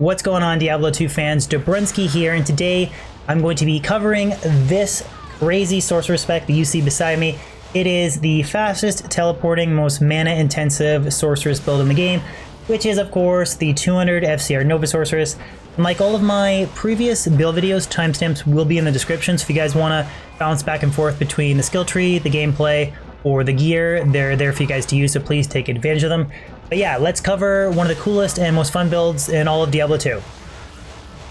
What's going on, Diablo 2 fans? Dobrunsky here, and today I'm going to be covering this crazy Sorceress spec that you see beside me. It is the fastest teleporting, most mana intensive Sorceress build in the game, which is of course the 200 FCR Nova Sorceress. And like all of my previous build videos, timestamps will be in the description, so if you guys want to bounce back and forth between the skill tree, the gameplay, or the gear, they're there for you guys to use, so please take advantage of them. But yeah, let's cover one of the coolest and most fun builds in all of Diablo 2.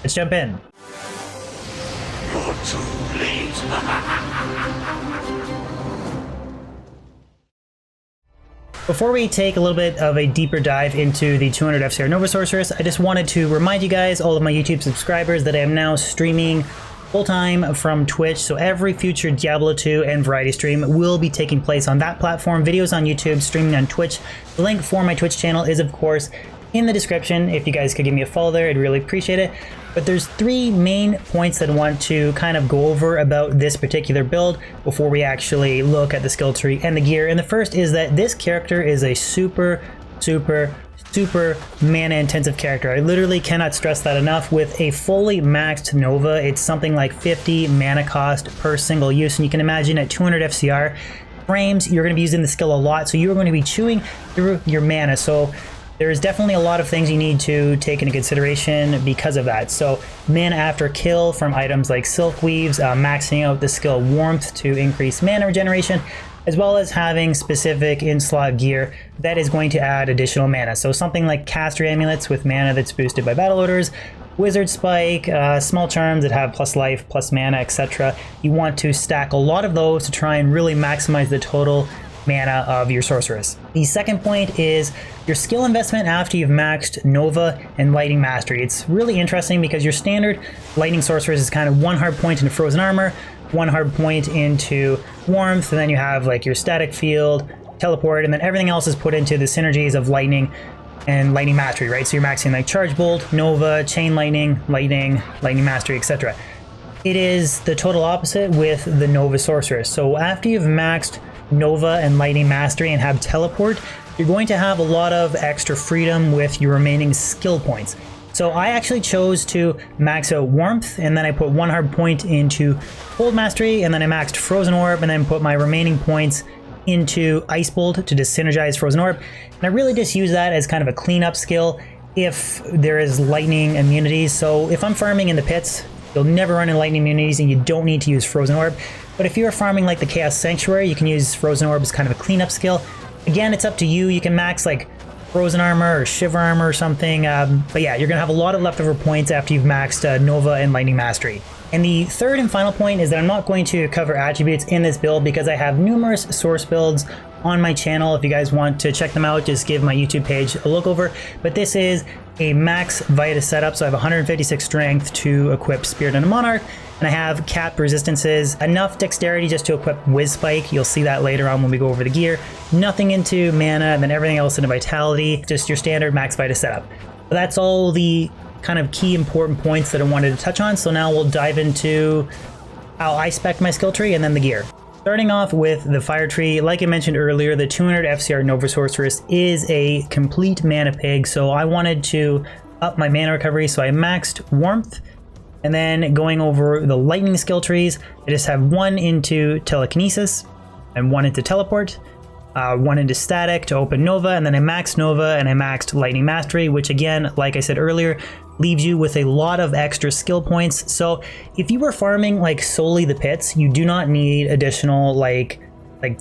Let's jump in. You're too late. Before we take a little bit of a deeper dive into the 200 FCR Nova Sorceress, I just wanted to remind you guys, all of my YouTube subscribers, that I am now streaming full-time from Twitch, so every future Diablo 2 and variety stream will be taking place on that platform. Videos on YouTube, streaming on Twitch. The link for my Twitch channel is of course in the description. If you guys could give me a follow there, I'd really appreciate it. But there's three main points that I want to kind of go over about this particular build before we actually look at the skill tree and the gear. And the first is that this character is a super mana intensive character. I literally cannot stress that enough. With a fully maxed Nova, it's something like 50 mana cost per single use, and you can imagine at 200 FCR frames you're going to be using the skill a lot, so you're going to be chewing through your mana. So there's definitely a lot of things you need to take into consideration because of that. So mana after kill from items like Silk Weaves, maxing out the skill Warmth to increase mana regeneration, as well as having specific in-slot gear that is going to add additional mana. So something like Caster Amulets with mana that's boosted by battle orders, Wizard Spike, small charms that have plus life, plus mana, etc. You want to stack a lot of those to try and really maximize the total mana of your Sorceress. The second point is your skill investment after you've maxed Nova and Lightning Mastery. It's really interesting because your standard Lightning Sorceress is kind of one hard point into Frozen Armor, one hard point into Warmth, and then you have like your Static Field, Teleport, and then everything else is put into the synergies of Lightning and Lightning Mastery, right? So you're maxing like Charge Bolt, Nova, Chain Lightning, Lightning Mastery, etc. It is the total opposite with the Nova Sorceress. So after you've maxed Nova and Lightning Mastery and have Teleport, you're going to have a lot of extra freedom with your remaining skill points. So I actually chose to max out Warmth, and then I put one hard point into Cold Mastery, and then I maxed Frozen Orb, and then put my remaining points into Ice Bolt to just synergize Frozen Orb. And I really just use that as kind of a cleanup skill if there is lightning immunities. So if I'm farming in the pits, you'll never run into lightning immunities and you don't need to use Frozen Orb. But if you're farming like the Chaos Sanctuary, you can use Frozen Orb as kind of a cleanup skill. Again, it's up to you. You can max like Frozen Armor or Shiver Armor or something, but yeah, you're gonna have a lot of leftover points after you've maxed Nova and Lightning Mastery. And the third and final point is that I'm not going to cover attributes in this build because I have numerous source builds on my channel. If you guys want to check them out, just give my YouTube page a look over. But this is a max Vita setup, so I have 156 strength to equip Spirit and a Monarch, and I have capped resistances, enough dexterity just to equip Wiz Spike. You'll see that later on when we go over the gear. Nothing into mana, and then everything else into vitality, just your standard max Vita setup. But that's all the kind of key important points that I wanted to touch on. So now we'll dive into how I spec my skill tree and then the gear. Starting off with the fire tree, like I mentioned earlier, the 200 FCR Nova Sorceress is a complete mana pig, so I wanted to up my mana recovery, so I maxed Warmth. And then going over the lightning skill trees, I just have one into Telekinesis and one into Teleport, one into Static to open Nova, and then I maxed Nova and I maxed Lightning Mastery, which again, like I said earlier, leaves you with a lot of extra skill points. So if you were farming like solely the pits, you do not need additional like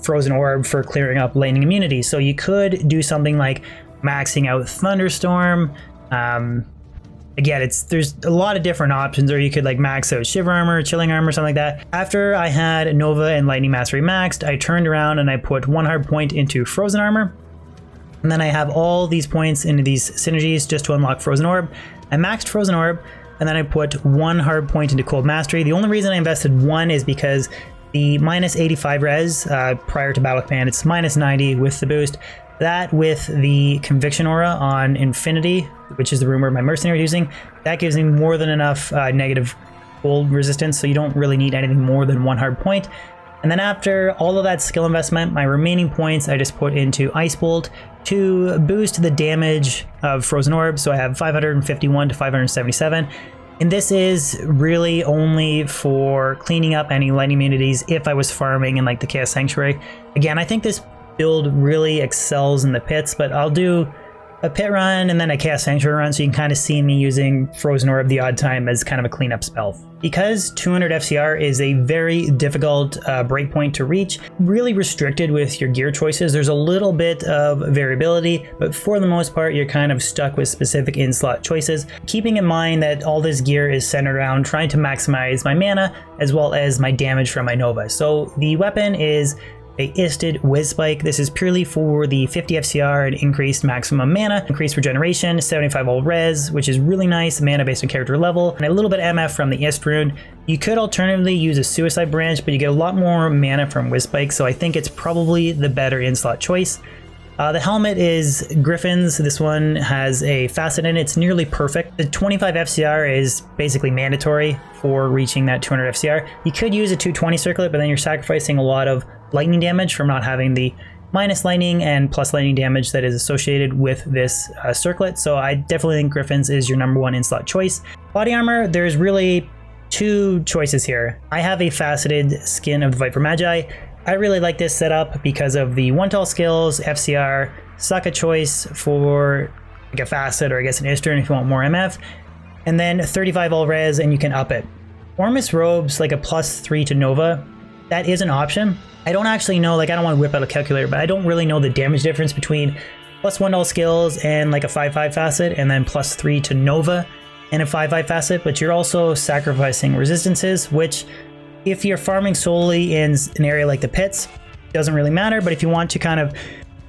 Frozen Orb for clearing up lightning immunity. So you could do something like maxing out Thunderstorm. Again, there's a lot of different options, or you could like max out Shiver Armor, Chilling Armor, something like that. After I had Nova and Lightning Mastery maxed, I turned around and I put one hard point into Frozen Armor. And then I have all these points into these synergies just to unlock Frozen Orb. I maxed Frozen Orb, and then I put one hard point into Cold Mastery. The only reason I invested one is because the minus 85 res prior to Battle Command, it's minus 90 with the boost. That with the Conviction Aura on Infinity, which is the rumor my mercenary is using, that gives me more than enough negative cold resistance, so you don't really need anything more than one hard point. And then after all of that skill investment, my remaining points I just put into Ice Bolt to boost the damage of Frozen Orb. So I have 551 to 577. And this is really only for cleaning up any lightning immunities if I was farming in like the Chaos Sanctuary. Again, I think this build really excels in the pits, but I'll do a pit run and then a Chaos Sanctuary run, so you can kind of see me using Frozen Orb the odd time as kind of a cleanup spell. Because 200 FCR is a very difficult breakpoint to reach, really restricted with your gear choices. There's a little bit of variability, but for the most part, you're kind of stuck with specific in-slot choices. Keeping in mind that all this gear is centered around trying to maximize my mana as well as my damage from my Nova. So the weapon is a Isted Whiz Spike. This is purely for the 50 FCR and increased maximum mana, increased regeneration, 75 all res, which is really nice, mana based on character level, and a little bit MF from the Ist rune. You could alternatively use a Suicide Branch, but you get a lot more mana from Whiz Spike, so I think it's probably the better in-slot choice. The helmet is Griffin's. This one has a facet in it. It's nearly perfect. The 25 FCR is basically mandatory for reaching that 200 FCR. You could use a 220 circlet, but then you're sacrificing a lot of lightning damage from not having the minus lightning and plus lightning damage that is associated with this circlet. So I definitely think Griffin's is your number one in-slot choice. Body armor, there's really two choices here. I have a faceted skin of the Viper Magi. I really like this setup because of the one tall skills, FCR, suck a choice for like a facet or I guess an Eastern if you want more MF, and then 35 all res and you can up it. Ormus robes like a +3 to Nova, that is an option. I don't actually know, like I don't want to whip out a calculator, but I don't really know the damage difference between +1 all skills and like a 5/5 facet and then +3 to Nova and a 5/5 facet, but you're also sacrificing resistances, which if you're farming solely in an area like the pits, doesn't really matter. But if you want to kind of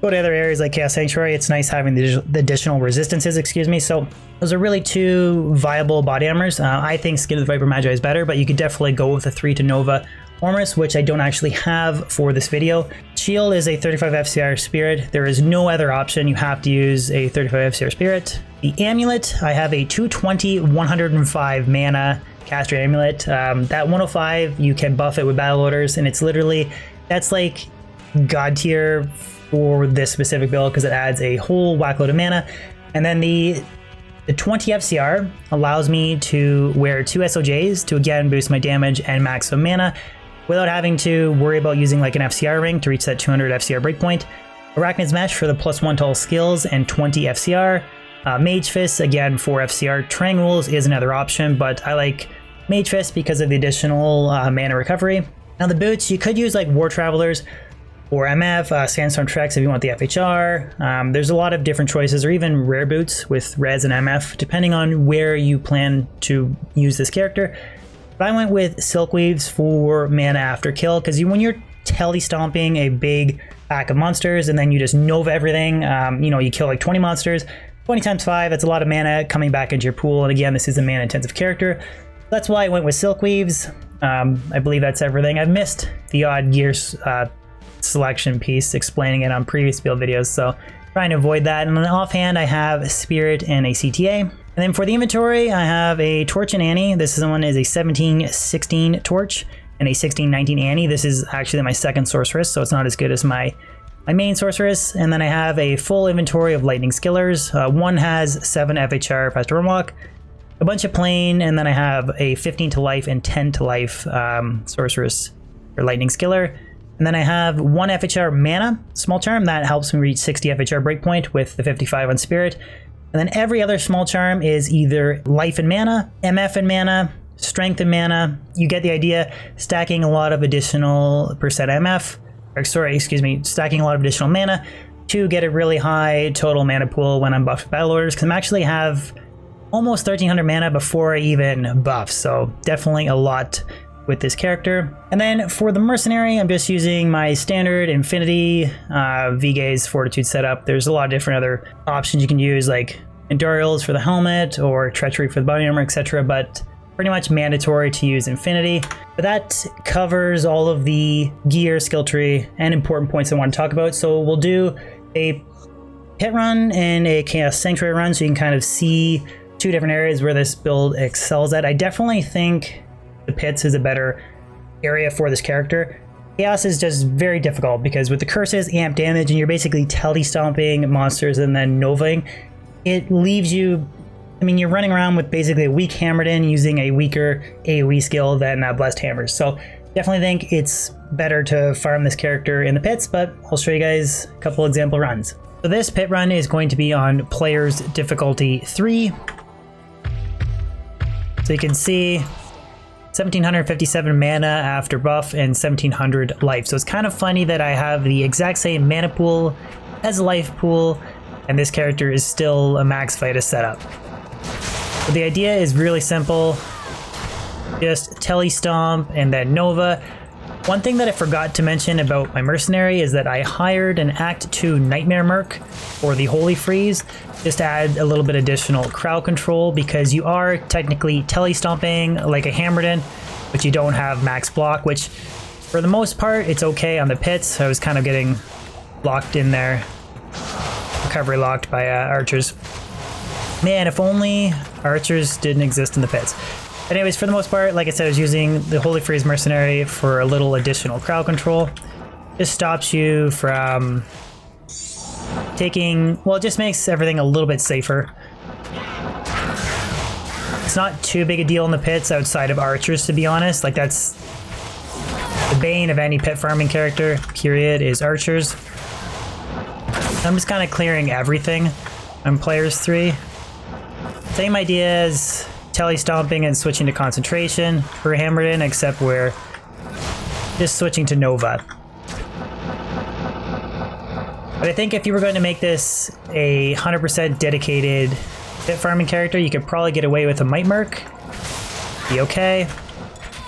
go to other areas like Chaos Sanctuary, it's nice having the additional resistances, So those are really two viable body armors. I think Skin of the Viper Magi is better, but you could definitely go with a 3 to Nova Ormus, which I don't actually have for this video. Shield is a 35 FCR Spirit. There is no other option. You have to use a 35 FCR Spirit. The Amulet, I have a 220, 105 mana Caster Amulet. That 105, you can buff it with battle orders, and it's literally, that's like god tier for this specific build because it adds a whole whack load of mana. And then the 20 FCR allows me to wear 2 SOJs to again boost my damage and maximum mana without having to worry about using like an FCR ring to reach that 200 FCR breakpoint. Arachnid's Mesh for the +1 to all skills and 20 FCR. Mage Fist, again, for FCR. Triangles is another option, but I like Mage Fist because of the additional mana recovery. Now the boots, you could use like War Travelers or MF, Sandstorm Treks if you want the FHR. There's a lot of different choices, or even rare boots with Res and MF, depending on where you plan to use this character. But I went with Silkweaves for mana after kill, because when you're tele-stomping a big pack of monsters and then you just Nova everything, you kill like 20 monsters, 20 times 5, that's a lot of mana coming back into your pool. And again, this is a mana intensive character. That's why I went with Silkweaves. I believe that's everything. I've missed the odd gear selection piece explaining it on previous build videos, so trying to avoid that. And on the offhand, I have Spirit and a CTA. And then for the inventory, I have a Torch and Annie. This one is a 17-16 Torch and a 16-19 Annie. This is actually my second Sorceress, so it's not as good as my main Sorceress. And then I have a full inventory of Lightning Skillers. One has 7 FHR Pastor Runwalk, a bunch of plain, and then I have a 15 to life and 10 to life Sorceress or Lightning Skiller. And then I have 1 FHR mana small charm that helps me reach 60 FHR breakpoint with the 55 on Spirit. And then every other small charm is either life and mana, MF and mana, strength and mana. You get the idea, stacking a lot of additional percent MF, stacking a lot of additional mana to get a really high total mana pool when I'm buffed with battle orders, because I actually have almost 1300 mana before I even buff, so definitely a lot with this character. And then for the mercenary, I'm just using my standard Infinity V-Gaze Fortitude setup. There's a lot of different other options you can use, like Endurials for the helmet or Treachery for the body armor, etc., but pretty much mandatory to use Infinity. But that covers all of the gear, skill tree, and important points I want to talk about. So we'll do a pit run and a Chaos Sanctuary run so you can kind of see two different areas where this build excels at. I definitely think the pits is a better area for this character. Chaos is just very difficult because with the curses, amp damage, and you're basically tele-stomping monsters and then novaing, it leaves you, I mean, you're running around with basically a weak Hammered In using a weaker AoE skill than Blessed Hammers. So definitely think it's better to farm this character in the pits, but I'll show you guys a couple example runs. So this pit run is going to be on Player's Difficulty 3. So you can see 1757 mana after buff and 1700 life. So it's kind of funny that I have the exact same mana pool as a life pool, and this character is still a max fight setup. So the idea is really simple. Just tele-stomp and then Nova. One thing that I forgot to mention about my mercenary is that I hired an Act 2 Nightmare Merc for the Holy Freeze, just to add a little bit additional crowd control, because you are technically tele-stomping like a Hammered In, but you don't have max block, which for the most part it's okay on the pits. I was kind of getting locked in there, recovery locked by archers. Man, if only archers didn't exist in the pits. Anyways, for the most part, like I said, I was using the Holy Freeze Mercenary for a little additional crowd control. Just stops you from taking, well, it just makes everything a little bit safer. It's not too big a deal in the pits outside of archers, to be honest. Like, that's the bane of any pit farming character, period, is archers. I'm just kind of clearing everything on Players 3. Same idea as tele-stomping and switching to concentration for Hammered In, except we're just switching to Nova. But I think if you were going to make this a 100% dedicated pit farming character, you could probably get away with a Might Merc. Be okay.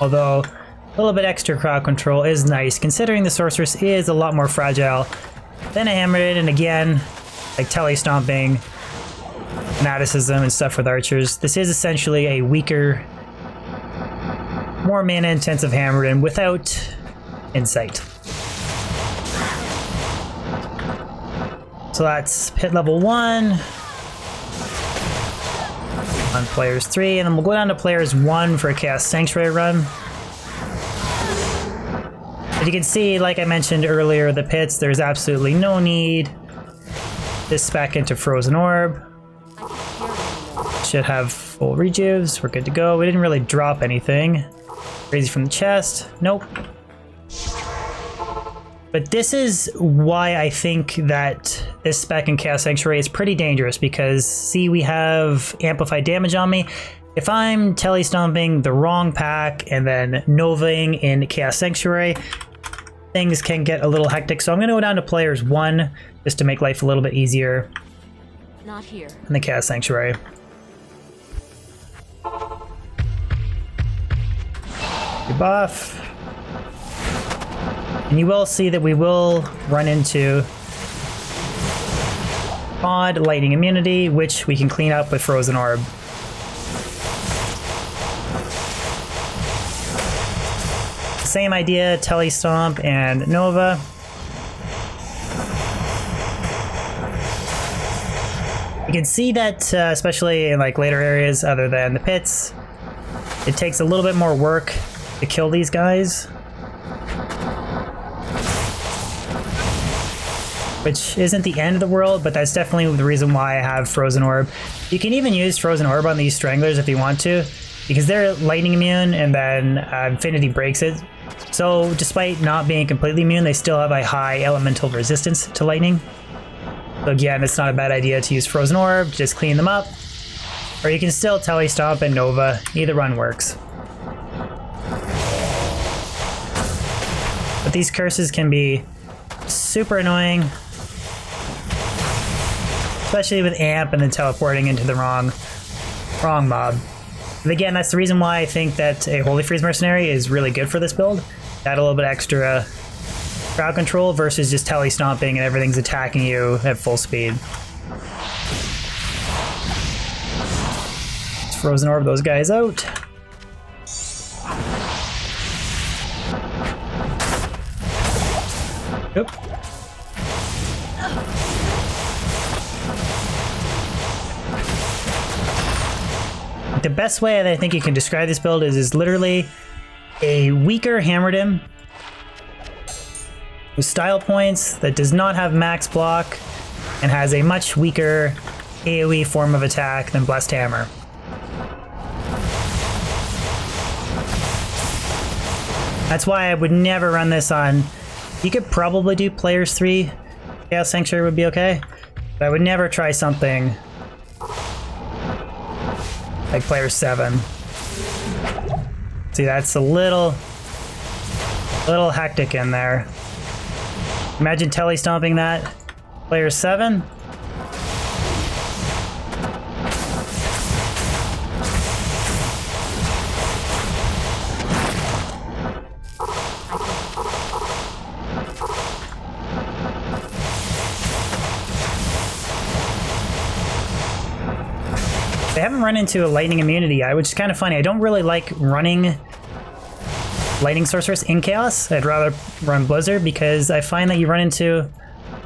Although a little bit extra crowd control is nice, considering the Sorceress is a lot more fragile than a Hammered In, and again, like tele-stomping, fanaticism and stuff with archers. This is essentially a weaker, more mana intensive Hammered In without insight. So that's pit level 1 on Players 3, and then we'll go down to Players 1 for a Chaos Sanctuary run. As you can see, like I mentioned earlier, the pits, there's absolutely no need to spec into Frozen Orb. Should have full rejuves. We're good to go. We didn't really drop anything crazy from the chest. Nope. But this is why I think that this spec in Chaos Sanctuary is pretty dangerous, because see, we have amplified damage on me. If I'm tele-stomping the wrong pack and then novaing in Chaos Sanctuary, things can get a little hectic. So I'm going to go down to Players 1 just to make life a little bit easier. Not here. In the Chaos Sanctuary. Buff. And you will see that we will run into odd lightning immunity, which we can clean up with Frozen Orb. Same idea, tele-stomp and Nova. You can see that, especially in like later areas other than the pits, it takes a little bit more work to kill these guys, which isn't the end of the world, but that's definitely the reason why I have Frozen Orb. You can even use Frozen Orb on these Stranglers if you want to, because they're lightning immune and then Infinity breaks it. So despite not being completely immune, they still have a high elemental resistance to lightning. So again, it's not a bad idea to use Frozen Orb, just clean them up. Or you can still tele-stomp and Nova, either run works. But these curses can be super annoying, especially with amp and then teleporting into the wrong mob. But again, that's the reason why I think that a Holy Freeze Mercenary is really good for this build. Add a little bit extra crowd control versus just tele-stomping and everything's attacking you at full speed. Let's Frozen Orb those guys out. Oop. The best way that I think you can describe this build is literally a weaker Hammered In with style points that does not have max block and has a much weaker AoE form of attack than Blessed Hammer. That's why I would never run this on... You could probably do Players 3. Chaos Sanctuary would be okay. But I would never try something like Players 7. See, that's a little hectic in there. Imagine telestomping that. Players 7. They haven't run into a lightning immunity, which is kind of funny. I don't really like running Lightning Sorceress in Chaos. I'd rather run Blizzard because I find that you run into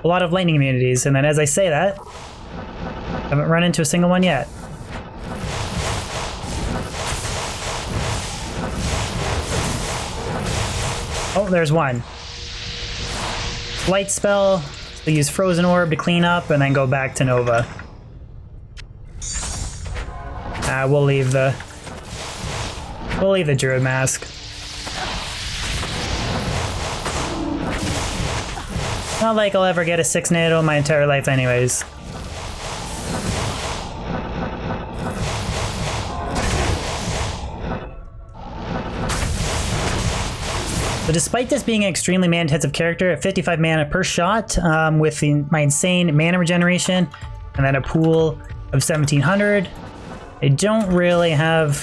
a lot of lightning immunities. And then as I say that, I haven't run into a single one yet. Oh, there's one. Light spell. So use Frozen Orb to clean up and then go back to Nova. We'll leave the Druid Mask. Not like I'll ever get a 6 NATO in my entire life anyways. But despite this being an extremely mana-intensive character at 55 mana per shot, with my insane mana regeneration, and then a pool of 1700, I don't really have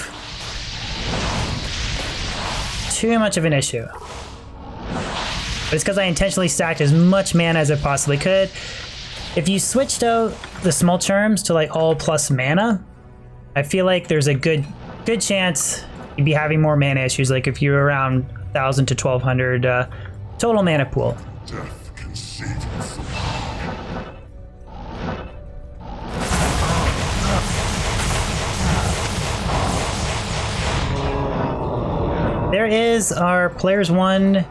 too much of an issue. But it's because I intentionally stacked as much mana as I possibly could. If you switched out the small charms to like all plus mana, I feel like there's a good chance you'd be having more mana issues, like if you're around 1,000 to 1,200 total mana pool. Death can save you from There is our Players 1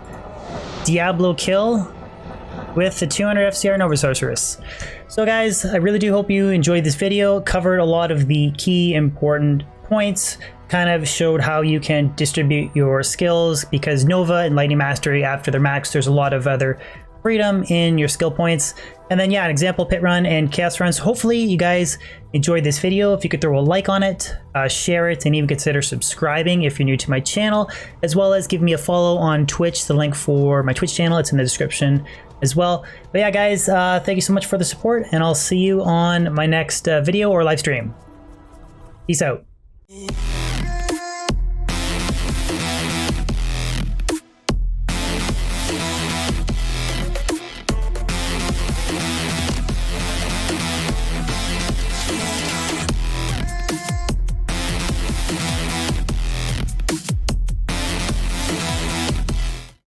Diablo kill with the 200 FCR Nova Sorceress. So guys, I really do hope you enjoyed this video. Covered a lot of the key important points, kind of showed how you can distribute your skills, because Nova and Lightning Mastery, after their max, there's a lot of other freedom in your skill points. And then yeah, an example pit run and chaos runs. Hopefully you guys enjoyed this video. If you could throw a like on it, share it, and even consider subscribing if you're new to my channel, as well as give me a follow on Twitch. The link for my Twitch channel, it's in the description as well. But yeah guys, thank you so much for the support, and I'll see you on my next video or live stream. Peace out.